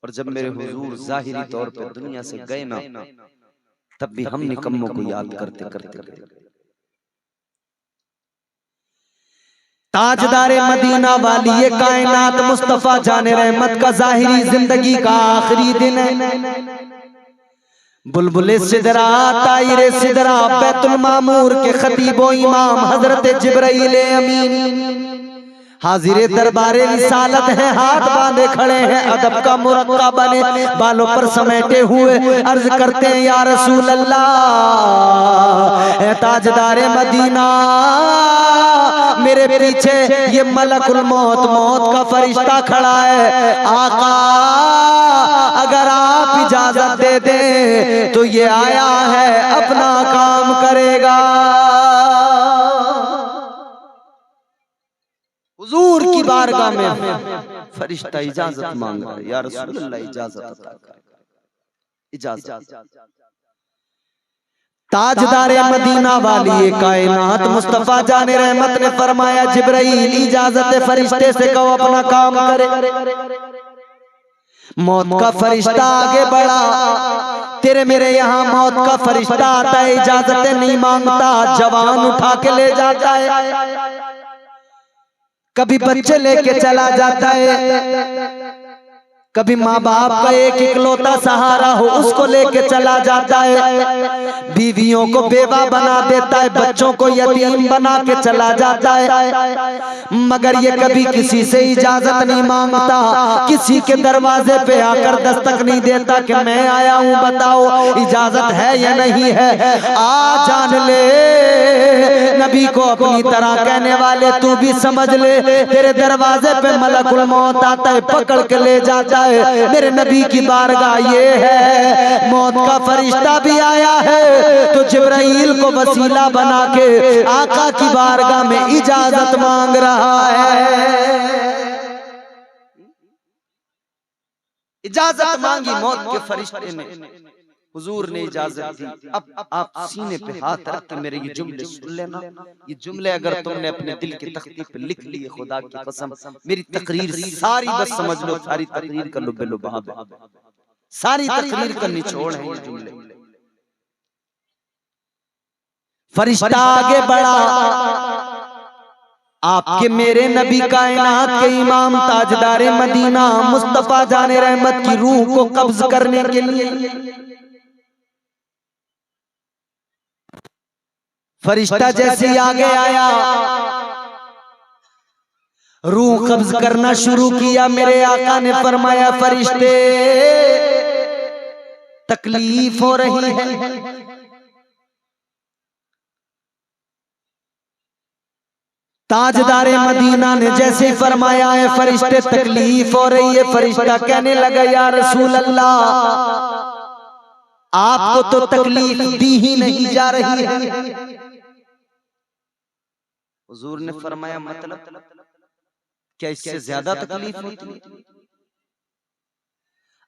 [SPEAKER 1] और जब मेरे हुजूर जाहिरी तौर पे दुनिया से गए ना, तब भी हम निकम्मों को याद करते करते गए। ताजदारे मदीना वाली ये कायनात मुस्तफा जाने रहमत का ज़ाहिरी जिंदगी का आखिरी दिन है। बुलबुले सिदरा तायरे सिदरा बैतुल मामूर के खतीबो इमाम हजरत जिब्राइल अमीन हाजिरे दरबारे रिसालत है, हाथ बांधे खड़े हैं, अदब का मुरक्का बने बालों पर समेटे हुए अर्ज करते हैं या रसूल अल्लाह, ए ताजदारे मदीना मेरे पीछे ये मलकुल मौत मौत का फरिश्ता खड़ा है, आका अगर आप इजाजत दे दें तो ये आया है अपना काम करेगा। हुजूर की बारगाह में फरिश्ता इजाजत मांग रहा है, या रसूल अल्लाह इजाजत अता कर, इजाजत। ताजदारे मदीना वाली ये कायनात मुस्तफा जाने रहमत ने फरमाया जिब्राइल इजाजत फरिश्ते से कहो अपना काम करे। मौत का फरिश्ता आगे बढ़ा, तेरे मेरे यहाँ मौत का फरिश्ता आता है, इजाजत नहीं मांगता, जवान उठा के ले जाता है, कभी बच्चे लेके चला जाता है, कभी माँ बाप का एक इकलौता सहारा हो उसको लेके चला जाता है, बीवियों को बेवा बना देता है, बच्चों को यतीम बना के चला जाता है, मगर ये कभी किसी से इजाजत नहीं मांगता, किसी के दरवाजे पे आकर दस्तक नहीं देता कि मैं आया हूँ बताओ इजाजत है या नहीं है। आ जान ले नबी को अपनी तरह कहने वाले तू भी समझ ले, तेरे दरवाजे पे मलकुल मौत आता है, पकड़ के ले जाता है। मेरे नबी की बारगाह ये है, मौत का फरिश्ता भी आया है तो जिब्राइल को वसीला बना के आका की बारगाह में इजाजत मांग रहा है। इजाजत मांगी मौत के फरिश्ते ने, हुजूर ने इजाजत दी। अब आप सीने पे हाथ रख के मेरे ये जुमले सुन लेना, ये जुमले अगर तुमने अपने दिल की तख्ती पे लिख लिए खुदा की कसम मेरी तकरीर सारी बस समझ लो, सारी तकरीर का लुब्बे लुबाब है, सारी तकरीर का निचोड़ है ये जुमले। फरिश्ता आगे बढ़ा, आपके मेरे नबी कायनात के इमाम ताजदारे मदीना मुस्तफा जाने रहमत की रूह को कब्ज करने के लिए फरिश्ता जैसे आगे आया, रूह कब्ज करना शुरू किया। मेरे आका ने फरमाया फरिश्ते तकलीफ हो रही है। ताजदारे मदीना ने जैसे फरमाया है फरिश्ते तकलीफ हो रही है, फरिश्ता कहने लगा या रसूल अल्लाह आपको तो तकलीफ दी ही नहीं जा रही है। हुजूर ने फरमाया मतलब क्या इससे ज्यादा तकलीफ होती है?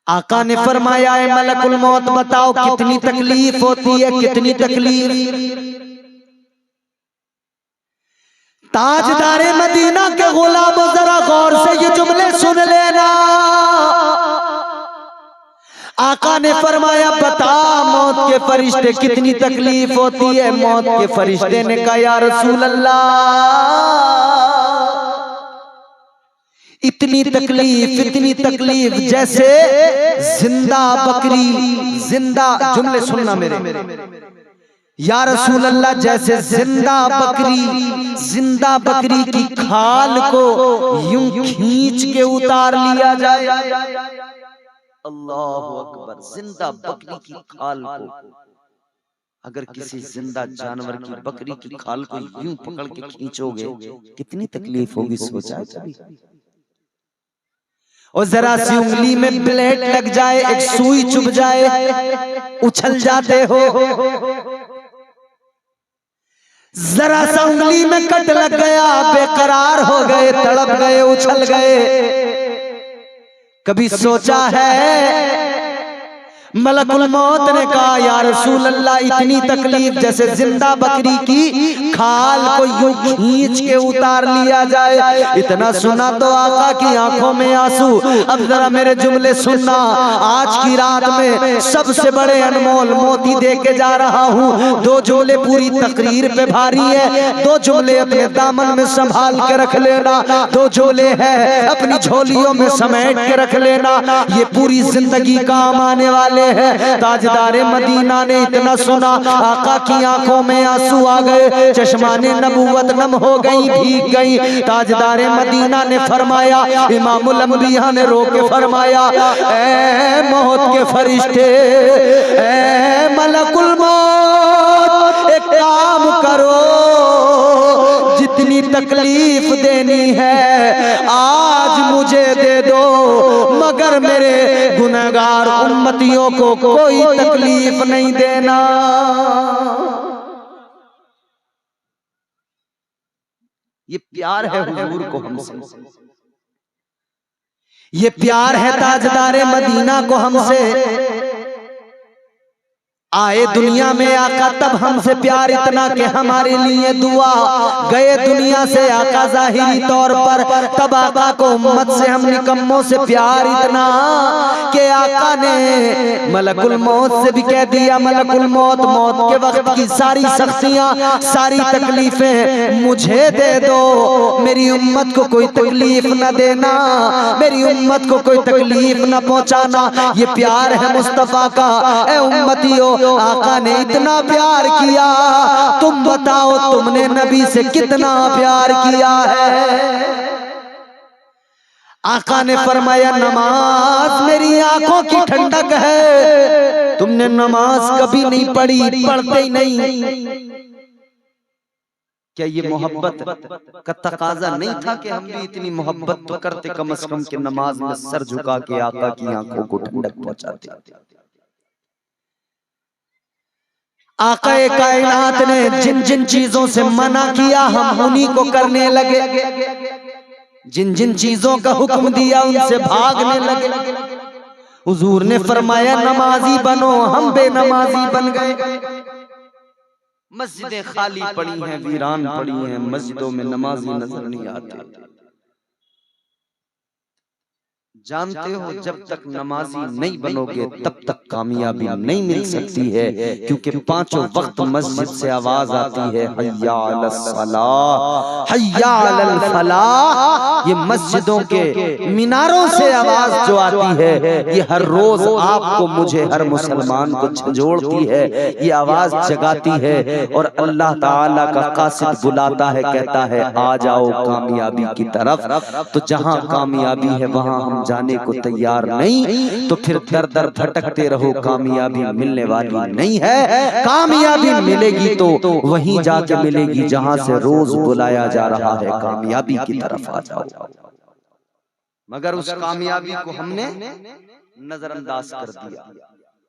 [SPEAKER 1] आका ने फरमाया है मलकुल मौत बताओ कितनी तकलीफ होती है, कितनी तकलीफ। ताजदारे मदीना के गुलामों जरा गौर से ये जुमले सुन लेना। आका ने फरमाया बता मौत के फरिश्ते कितनी तकलीफ होती है। मौत के फरिश्ते ने कहा या रसूल अल्लाह इतनी तकलीफ जैसे जिंदा बकरी, जिंदा जुमले सुनना मेरे, या रसूल अल्लाह जैसे जिंदा बकरी की खाल को यूं खींच के उतार लिया जाए। अल्लाहु अकबर। जिंदा बकरी की खाल को अगर किसी जिंदा जानवर की बकरी की खाल को यूं पकड़ के खींचोगे कितनी तकलीफ होगी, सोचा कभी? और जरा सी उंगली में ब्लेड लग जाए, एक सुई चुभ जाए, उछल जाते हो। जरा सा उंगली में कट लग गया, बेकरार हो गए, तड़प गए, उछल गए। कभी सोचा है मलकुल मौत ने कहा या रसूल अल्लाह, इतनी तकलीफ जैसे जिंदा बकरी की खाल को यूं खींच के उतार लिया जाए। इतना सुना तो आका की आंखों में आंसू। अब जरा मेरे जुमले सुनना, आज की रात में सबसे बड़े अनमोल मोती दे के जा रहा हूँ। दो जुमले पूरी तकरीर पे भारी है, दो जुमले अपने दामन में संभाल के रख लेना, दो जुमले है अपनी झोलियों में समेट के रख लेना, ये पूरी जिंदगी काम आने वाले है। ताजदारे मदीना ने इतना सुना, आका की आंखों में आंसू आ गए, चश्माने नबूवत नम हो गई, भीग गई। ताजदारे मदीना ने फरमाया, इमामुल अंबिया ने रो के फरमाया, ऐ मौत के फरिश्ते, ऐ मलकुल मौत, एक काम करो, जितनी तकलीफ देनी है आज मुझे दे दो, मगर मेरे गुनहगार उम्मतियों को कोई तकलीफ नहीं देना। ये प्यार है हुजूर को हमसे, ये प्यार है ताजदारे मदीना को हमसे। आए दुनिया में आका तब हमसे प्यार इतना कि हमारे लिए दुआ, गए दुनिया से आका जाहिरी तौर पर, तब आका को उम्मत से हम निकम्मों से प्यार इतना कि आका ने मलकुल मौत से भी कह दिया, मलकुल मौत, मौत के वक्त की सारी सख्तियां, सारी तकलीफें मुझे दे दो, मेरी उम्मत को कोई तकलीफ न देना, मेरी उम्मत को कोई तकलीफ न पहुंचाना। ये प्यार है मुस्तफा का। ए उम्मतियों, आका ने इतना प्यार किया, तुम बताओ तुमने नबी से कितना प्यार किया है। आका ने फरमाया, नमाज मेरी आंखों की ठंडक है, तुमने नमाज कभी नहीं पढ़ी, पढ़ते ही नहीं। क्या ये मोहब्बत का तकाजा नहीं था कि हम भी इतनी मोहब्बत तो करते, कम से कम के नमाज में सर झुका के आका की आंखों को ठंडक पहुंचाते। आकाए कायनात ने जिन जिन चीजों से मना किया हम उन्हीं को करने लगे, जिन जिन चीजों का हुक्म दिया उनसे भागने लगे। हुजूर ने फरमाया, नमाजी बनो, हम बेनमाजी बन गए। मस्जिदें खाली पड़ी हैं, वीरान पड़ी हैं, मस्जिदों में नमाजी नजर नहीं आते। जानते हो, जब तक नमाजी नहीं बनोगे तब तक कामयाबी नहीं मिल सकती है, क्योंकि पांचों वक्त मस्जिद से आवाज आती है, हय्या अलस सलाह, हय्या अलल फलाह। ये मस्जिदों के मीनारों से आवाज जो आती है, ये हर रोज आपको, मुझे, हर मुसलमान को झंझोड़ती है, ये आवाज जगाती है। और अल्लाह ताला का कासिद बुलाता है, कहता है आ जाओ कामयाबी की तरफ। तो जहां कामयाबी है वहां हम जाने को तैयार नहीं, तो फिर दर दर भटकते रहो, कामयाबी मिलने वाली नहीं है। कामयाबी मिलेगी तो वहीं जाके मिलेगी जहां से रोज बुलाया जा रहा है, कामयाबी की तरफ आ जाओ। मगर उस कामयाबी को हमने नजरअंदाज कर दिया,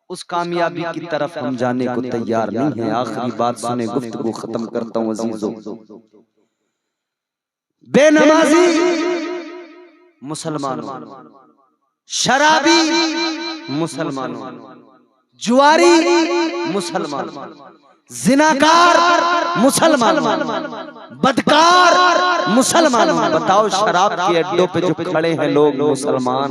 [SPEAKER 1] उस कामयाबी की तरफ हम जाने को तैयार नहीं है। आखिरी बात सुने, गुफ्तगू खत्म करता हूँ अजीजों। बेनमाजी मुसलमानों, शराबी मुसलमानों, जुआरी मुसलमानों, जिनाकार मुसलमानों, बदकार मुसलमानों। बताओ, शराब के अड्डों पे जो खड़े हैं लोग मुसलमान,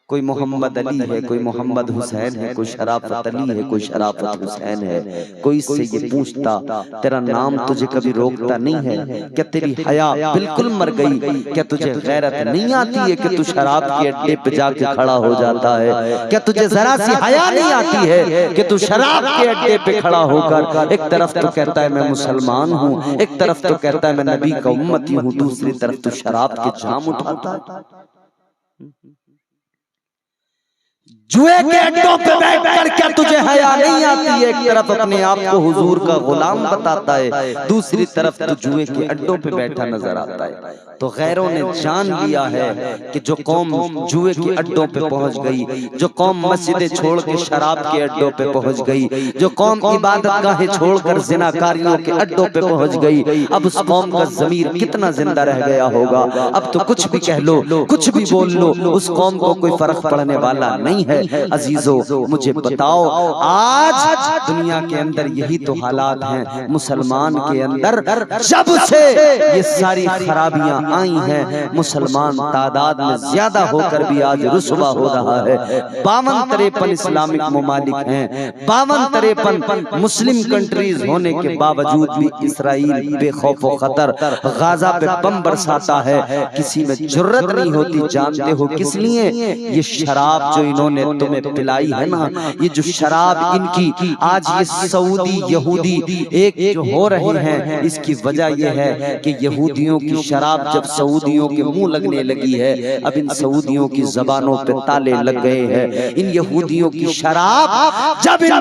[SPEAKER 1] कोई मोहम्मद अली है, कोई मोहम्मद हुसैन है, कोई शराफत अली है, कोई शराफत हुसैन है। कोई इससे ये पूछता, तेरा नाम तुझे कभी रोकता नहीं है क्या? तेरी हया बिल्कुल मर गई क्या? तुझे गैरत नहीं आती है कि तू शराब के अड्डे पे जाके खड़ा हो जाता है? क्या तुझे जरा सी हया नहीं आती है कि तू शराब के अड्डे पे खड़ा होकर एक तरफ तो कहता है मैं मुसलमान हूँ, एक तरफ तो कहता है मैं नबी का उम्मती हूँ, दूसरी तरफ तो शराब के जाम उठाता है। जुए के अड्डों पे बैठकर क्या तुझे हया नहीं आती है? एक तरफ अपने आप को हुजूर का गुलाम बताता है, दूसरी तरफ तो जुए के अड्डों पे बैठा नजर आता है। तो गैरों ने जान लिया है कि जो कौम जुए के अड्डों पे पहुंच गई, जो कौम मस्जिदें छोड़ के शराब के अड्डों पे पहुंच गई, जो कौम इबादत गाहें छोड़कर जिनाकारियों के अड्डों पे पहुंच गई, अब उस कौम का ज़मीर कितना जिंदा रह गया होगा? अब तो कुछ भी कह लो, कुछ भी बोल लो, उस कौम को कोई फर्क पड़ने वाला नहीं नहीं है। अजीजों मुझे बताओ, आज दुनिया के अंदर यही तो हालात हैं मुसलमान के अंदर। जब से ये सारी खराबियां आई हैं, मुसलमान तादाद में ज्यादा होकर भी आज रुसवा हो रहा है। 52-53 इस्लामिक मुमालिक हैं, 52-53 मुस्लिम कंट्रीज होने के बावजूद भी इसराइल बेखौफ व खतर गाजा पे बम बरसाता है, किसी में जुर्रत नहीं होती। जानते हो किस लिए? ये शराब जो इन्होंने तुम्हें पिलाई है ना, ये जो शराब इनकी आज ये सऊदी यहूदी एक जो हो रहे हैं, इसकी वजह यह है कि यहूदियों की शराब जब सऊदियों के मुंह लगने लगी है, अब इन सऊदियों की जबानों पे ताले लग गए हैं। इन यहूदियों की शराब जब इन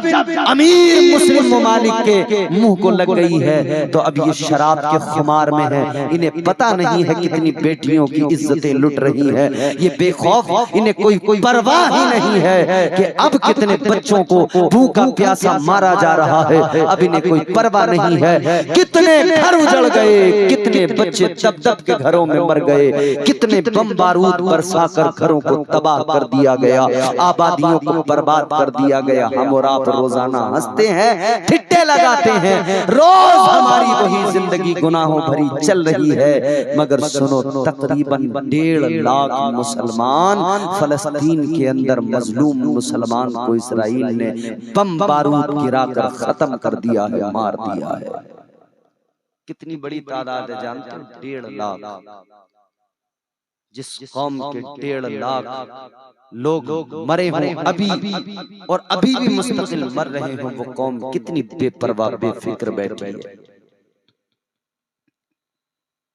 [SPEAKER 1] अमीर मुस्लिम ममालिक के मुंह को लग गई है, तो अब ये शराब के खुमार में है। इन्हें पता नहीं है कितनी बेटियों की इज्जतें लुट रही है। ये बेखौफ, इन्हें कोई परवाह ही नहीं है कि अब कितने बच्चों को भूखा प्यासा मारा जा रहा है। अब इन्हें कोई परवाह नहीं है कितने घर उजड़ गए, कितने बच्चे दब दब के घरों में मर गए, कितने बम बारूद बरसाकर घरों को तबाह कर दिया गया, आबादियों को बर्बाद कर दिया गया। हम और आप रोजाना हंसते हैं, ठिट्टे लगाते हैं, रोज हमारी वही जिंदगी गुनाहों भरी चल रही है। मगर सुनो, तकरीबन 1.5 लाख मुसलमान फलस्तीन के अंदर मजलूम मुसलमान को इसराइल ने बम बारूद गिराकर खत्म कर दिया है, मार दिया है। कितनी बड़ी तादाद है जानते हो? 1.5 लाख। जिस कौम के 1.5 लाख लोग मरे हों अभी, और अभी भी मुस्तकिल मर रहे हों, वो कौम कितनी बेपरवाह बेफिक्र बैठी है।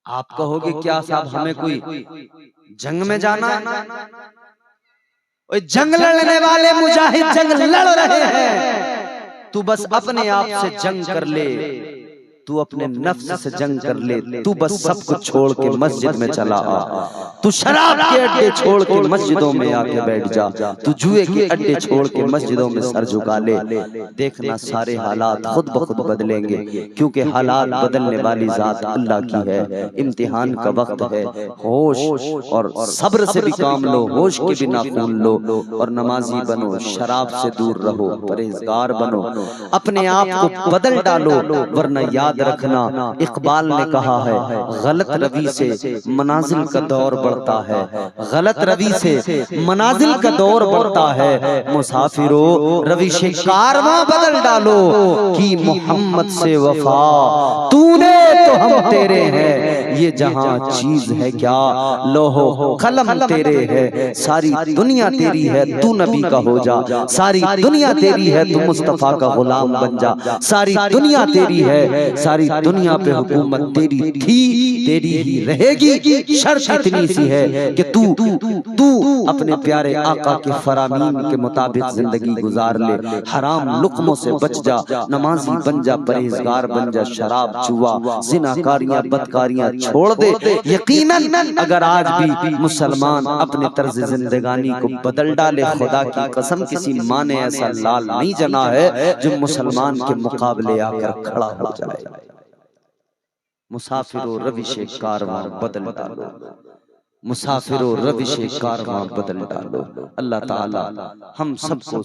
[SPEAKER 1] आप कहोगे क्या साहब हमें कोई जंग में जाना है? जंग लड़ने वाले मुजाहिद जंग लड़ रहे हैं। तू बस अपने आप से जंग कर ले, तू अपने नफ्स से जंग कर ले। तू बस सब कुछ छोड़ के मस्जिद में चला आ। तू शराब के अड्डे छोड़ के मस्जिदों में आके बैठ जा। तू जुए के अड्डे छोड़ के मस्जिदों में सर झुका ले। देखना सारे हालात खुद ब खुद बदलेंगे, क्योंकि हालात बदलने वाली जात अल्लाह की है। इम्तिहान का वक्त है, होश और सब्र से भी काम लो, होश के बिना खून लो, और नमाजी बनो, शराब से दूर रहो, परहेजगार बनो, अपने आप को बदल डालो। वरना याद रखना, इकबाल ने कहा है, गलत रवि से मनाजिल का दौर बढ़ता है, गलत रवि से मनाजिल का दौर बढ़ता है। मुसाफिरो रविश कारवां बदल डालो, कि मोहम्मद से वफा तूने तो हम तेरे हैं, ये जहां चीज है क्या लोहो कलम तेरे है। सारी दुनिया तेरी है, तू नबी का हो जा। सारी दुनिया तेरी है, तू मुस्तफा का गुलाम बन जा। सारी दुनिया तेरी है, सारी दुनिया पे हुकूमत तेरी थी, तेरी ही रहेगी। शर्त इतनी सी है कि तू अपने प्यारे आका के फरामीन के मुताबिक जिंदगी गुजार ले, हराम लुक्मों से बच जा, नमाजी बन जा, परहेजगार बन जा, शराब जुआ जिनाकारियां बदकारियां छोड़ दे। यकीनन अगर आज भी मुसलमान अपने तर्ज जिंदगानी को बदल डाले, खुदा की कसम किसी माँ ने ऐसा लाल नहीं जना है जो मुसलमान के मुकाबले आकर खड़ा हो जाए। मुसाफिरो रविश कारवां बदल डालो, मुसाफिरो रविश कारवां बदल डालो। अल्लाह ताला हम सबको,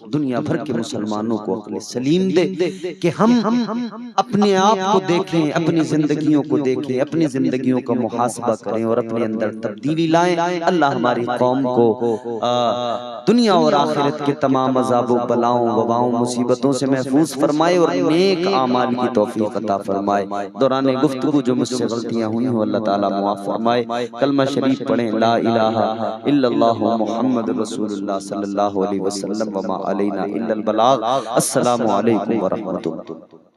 [SPEAKER 1] दुनिया भर के मुसलमानों को अक्ल सलीम दे कि हम अपने आप को देखें, अपनी जिंदगियों को देखें, अपनी जिंदगियों का मुहासबा करें और अपने अंदर तब्दीली लाएं। अल्लाह हमारी कौम को दुनिया और आखिरत के तमाम अज़ाबों, बलाओं, वबाओं, मुसीबतों से महफूज फरमाए और नेक आमाल की तौफीक अता फरमाए। दौरान गुफ्तगू जो मुझसे गलतियां हुई हो, अल्लाह ताला मुआफ़ फरमाए। कलमा शरीफ पढ़ें, ला इलाहा इल्लल्लाहु मुहम्मदुर रसूलुल्लाह सल्लल्लाहु अलैहि वसल्लम व मा अलैना इल्लल बलाग। अस्सलामु अलैकुम व रहमतुल्लाह।